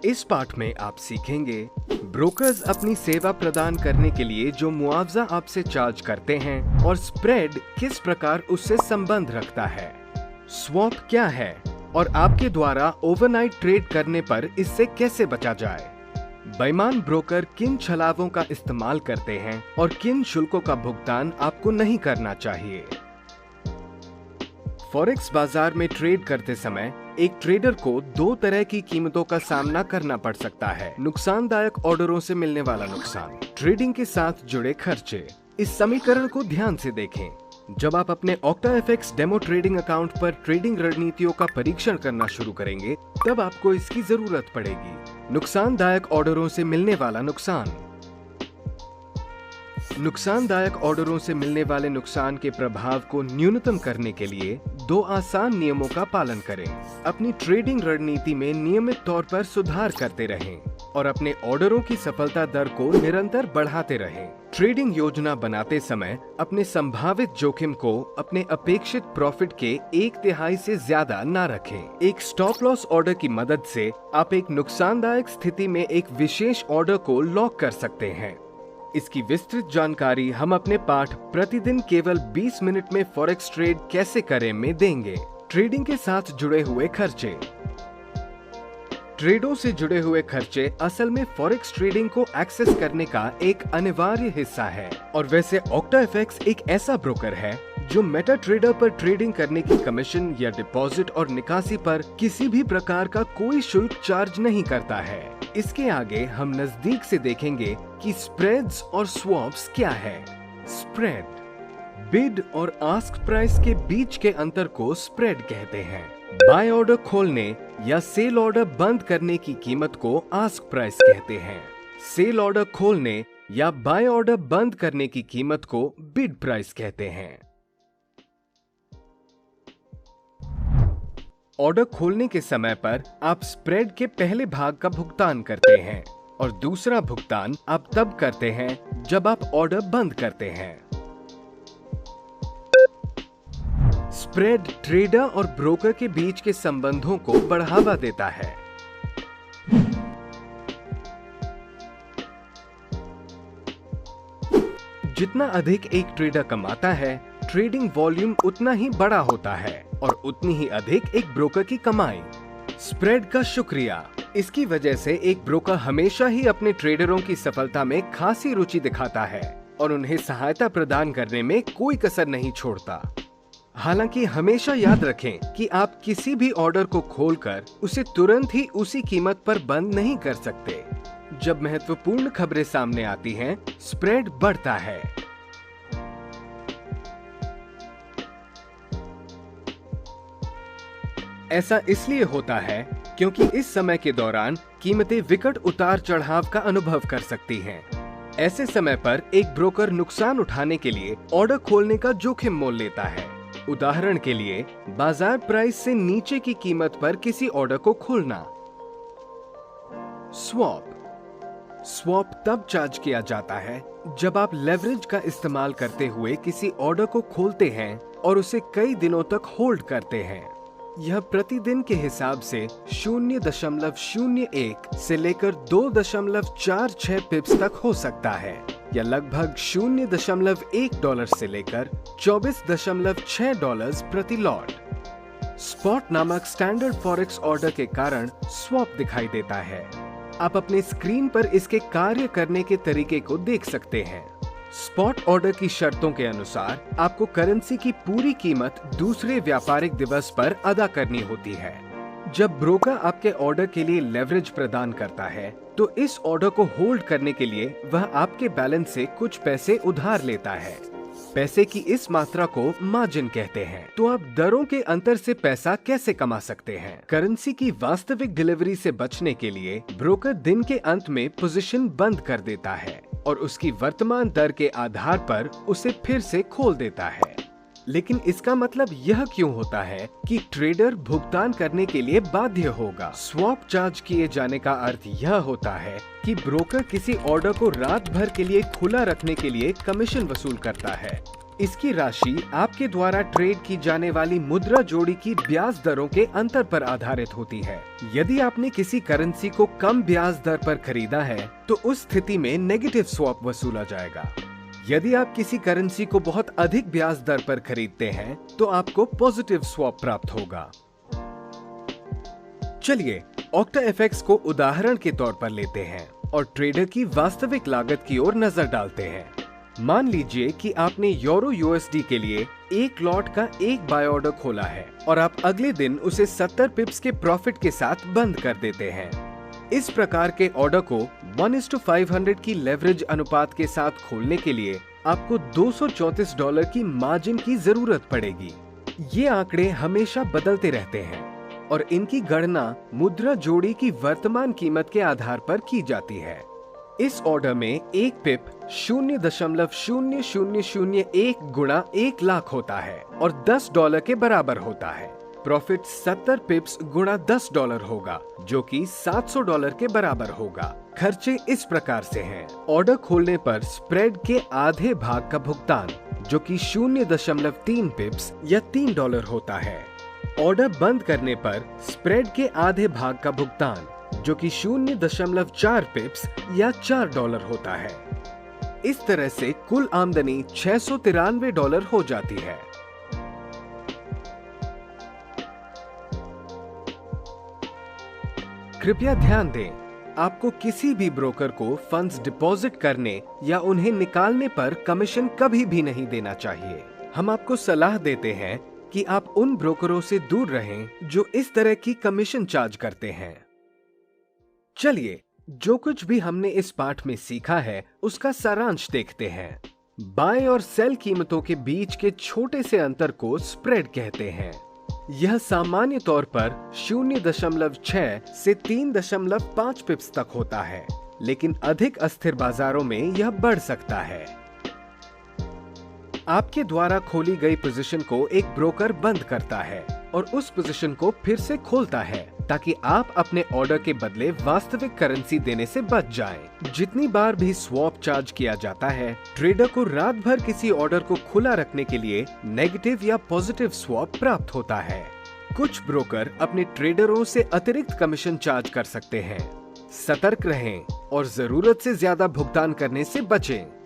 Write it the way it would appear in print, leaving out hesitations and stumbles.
इस पाठ में आप सीखेंगे ब्रोकर्स अपनी सेवा प्रदान करने के लिए जो मुआवजा आपसे चार्ज करते हैं और स्प्रेड किस प्रकार उससे संबंध रखता है। स्वैप क्या है और आपके द्वारा ओवरनाइट ट्रेड करने पर इससे कैसे बचा जाए। बेईमान ब्रोकर किन छलावों का इस्तेमाल करते हैं और किन शुल्कों का भुगतान आपको नहीं करना चाहिए। फॉरेक्स बाजार में ट्रेड करते समय एक ट्रेडर को दो तरह की कीमतों का सामना करना पड़ सकता है। नुकसानदायक ऑर्डरों से मिलने वाला नुकसान, ट्रेडिंग के साथ जुड़े खर्चे। इस समीकरण को ध्यान से देखें। जब आप अपने OctaFX डेमो ट्रेडिंग अकाउंट पर ट्रेडिंग रणनीतियों का परीक्षण करना शुरू करेंगे, तब आपको इसकी जरूरत पड़ेगी। नुकसानदायक ऑर्डरों से मिलने वाला नुकसान। नुकसानदायक ऑर्डरों से मिलने वाले नुकसान के प्रभाव को न्यूनतम करने के लिए दो आसान नियमों का पालन करें। अपनी ट्रेडिंग रणनीति में नियमित तौर पर सुधार करते रहें और अपने ऑर्डरों की सफलता दर को निरंतर बढ़ाते रहें। ट्रेडिंग योजना बनाते समय अपने संभावित जोखिम को अपने अपेक्षित प्रॉफिट के 1/3 से ज्यादा न रखें। एक स्टॉप लॉस ऑर्डर की मदद से आप एक नुकसानदायक स्थिति में एक विशेष ऑर्डर को लॉक कर सकते हैं। इसकी विस्तृत जानकारी हम अपने पाठ प्रतिदिन केवल 20 मिनट में फॉरेक्स ट्रेड कैसे करें में देंगे। ट्रेडिंग के साथ जुड़े हुए खर्चे। ट्रेडों से जुड़े हुए खर्चे असल में फॉरेक्स ट्रेडिंग को एक्सेस करने का एक अनिवार्य हिस्सा है। और वैसे OctaFX एक ऐसा ब्रोकर है जो मेटा ट्रेडर पर ट्रेडिंग करने की कमीशन या डिपॉजिट और निकासी पर किसी भी प्रकार का कोई शुल्क चार्ज नहीं करता है। इसके आगे हम नजदीक से देखेंगे कि स्प्रेड्स और स्वैप्स क्या है। स्प्रेड, बिड और आस्क प्राइस के बीच के अंतर को स्प्रेड कहते हैं। बाय ऑर्डर खोलने या सेल ऑर्डर बंद करने की कीमत को आस्क प्राइस कहते हैं। सेल ऑर्डर खोलने या बाय ऑर्डर बंद करने की कीमत को बिड प्राइस कहते हैं। ऑर्डर खोलने के समय पर आप स्प्रेड के पहले भाग का भुगतान करते हैं और दूसरा भुगतान आप तब करते हैं जब आप ऑर्डर बंद करते हैं। स्प्रेड ट्रेडर और ब्रोकर के बीच के संबंधों को बढ़ावा देता है। जितना अधिक एक ट्रेडर कमाता है, ट्रेडिंग वॉल्यूम उतना ही बड़ा होता है और उतनी ही अधिक एक ब्रोकर की कमाई। स्प्रेड का शुक्रिया। इसकी वजह से एक ब्रोकर हमेशा ही अपने ट्रेडरों की सफलता में खासी रुचि दिखाता है और उन्हें सहायता प्रदान करने में कोई कसर नहीं छोड़ता। हालांकि हमेशा याद रखें कि आप किसी भी ऑर्डर को खोलकर उसे तुरंत ही उसी कीमत पर बंद नहीं कर सकते। जब महत्वपूर्ण खबरें सामने आती हैं, स्प्रेड बढ़ता है। ऐसा इसलिए होता है क्योंकि इस समय के दौरान कीमतें विकट उतार चढ़ाव का अनुभव कर सकती हैं। ऐसे समय पर एक ब्रोकर नुकसान उठाने के लिए ऑर्डर खोलने का जोखिम मोल लेता है। उदाहरण के लिए, बाजार प्राइस से नीचे की कीमत पर किसी ऑर्डर को खोलना। स्वैप। स्वैप तब चार्ज किया जाता है जब आप लेवरेज का इस्तेमाल करते हुए किसी ऑर्डर को खोलते हैं और उसे कई दिनों तक होल्ड करते हैं। यह प्रतिदिन के हिसाब से 0.01 से लेकर 2.46 पिप्स तक हो सकता है या लगभग $0.1 से लेकर $24.6 प्रति लॉट। स्पॉट नामक स्टैंडर्ड फॉरेक्स ऑर्डर के कारण स्वैप दिखाई देता है। आप अपने स्क्रीन पर इसके कार्य करने के तरीके को देख सकते हैं। स्पॉट ऑर्डर की शर्तों के अनुसार आपको करेंसी की पूरी कीमत दूसरे व्यापारिक दिवस पर अदा करनी होती है। जब ब्रोकर आपके ऑर्डर के लिए लेवरेज प्रदान करता है, तो इस ऑर्डर को होल्ड करने के लिए वह आपके बैलेंस से कुछ पैसे उधार लेता है। पैसे की इस मात्रा को मार्जिन कहते हैं। तो आप दरों के अंतर से पैसा कैसे कमा सकते हैं? करेंसी की वास्तविक डिलीवरी से बचने के लिए ब्रोकर दिन के अंत में पोजीशन बंद कर देता है और उसकी वर्तमान दर के आधार पर उसे फिर से खोल देता है। लेकिन इसका मतलब यह क्यों होता है कि ट्रेडर भुगतान करने के लिए बाध्य होगा? स्वैप चार्ज किए जाने का अर्थ यह होता है कि ब्रोकर किसी ऑर्डर को रात भर के लिए खुला रखने के लिए कमीशन वसूल करता है। इसकी राशि आपके द्वारा ट्रेड की जाने वाली मुद्रा जोड़ी की ब्याज दरों के अंतर पर आधारित होती है। यदि आपने किसी करेंसी को कम ब्याज दर पर खरीदा है तो उस स्थिति में नेगेटिव स्वैप वसूला जाएगा। यदि आप किसी करेंसी को बहुत अधिक ब्याज दर पर खरीदते हैं तो आपको पॉजिटिव स्वैप प्राप्त होगा। चलिए OctaFX को उदाहरण के तौर पर लेते हैं और ट्रेडर की वास्तविक लागत की ओर नजर डालते हैं। मान लीजिए कि आपने यूरो USD के लिए एक लॉट का एक बाय ऑर्डर खोला है और आप अगले दिन उसे 70 पिप्स के प्रॉफिट के साथ बंद कर देते हैं। इस प्रकार के ऑर्डर को 1:500 की लेवरेज अनुपात के साथ खोलने के लिए आपको $234 की मार्जिन की जरूरत पड़ेगी। ये आंकड़े हमेशा बदलते रहते हैं और इनकी गणना मुद्रा जोड़ी की वर्तमान कीमत के आधार पर की जाती है। इस ऑर्डर में एक पिप 0.0001 गुणा 1 लाख होता है और $10 के बराबर होता है। प्रॉफिट 70 पिप्स गुणा $10 होगा जो कि $700 के बराबर होगा। खर्चे इस प्रकार से हैं। ऑर्डर खोलने पर स्प्रेड के आधे भाग का भुगतान जो कि 0.3 पिप्स या $3 होता है। ऑर्डर बंद करने पर स्प्रेड के आधे भाग का भुगतान जो कि 0.4 पिप्स या $4 होता है। इस तरह से कुल आमदनी $693 हो जाती है। कृपया ध्यान दें, आपको किसी भी ब्रोकर को फंड्स डिपॉजिट करने या उन्हें निकालने पर कमीशन कभी भी नहीं देना चाहिए। हम आपको सलाह देते हैं कि आप उन ब्रोकरों से दूर रहें जो इस तरह की कमीशन चार्ज करते हैं। चलिए, जो कुछ भी हमने इस पाठ में सीखा है उसका सारांश देखते हैं। बाय और सेल कीमतों के बीच के छोटे से अंतर को स्प्रेड कहते हैं। यह सामान्य तौर पर 0.6 से 3.5 पिप्स तक होता है, लेकिन अधिक अस्थिर बाजारों में यह बढ़ सकता है। आपके द्वारा खोली गई पोजीशन को एक ब्रोकर बंद करता है और उस पोजीशन को फिर से खोलता है ताकि आप अपने ऑर्डर के बदले वास्तविक करेंसी देने से बच जाएं। जितनी बार भी स्वैप चार्ज किया जाता है, ट्रेडर को रात भर किसी ऑर्डर को खुला रखने के लिए नेगेटिव या पॉजिटिव स्वैप प्राप्त होता है। कुछ ब्रोकर अपने ट्रेडरों से अतिरिक्त कमीशन चार्ज कर सकते हैं। सतर्क रहें और जरूरत से ज्यादा भुगतान करने से बचें।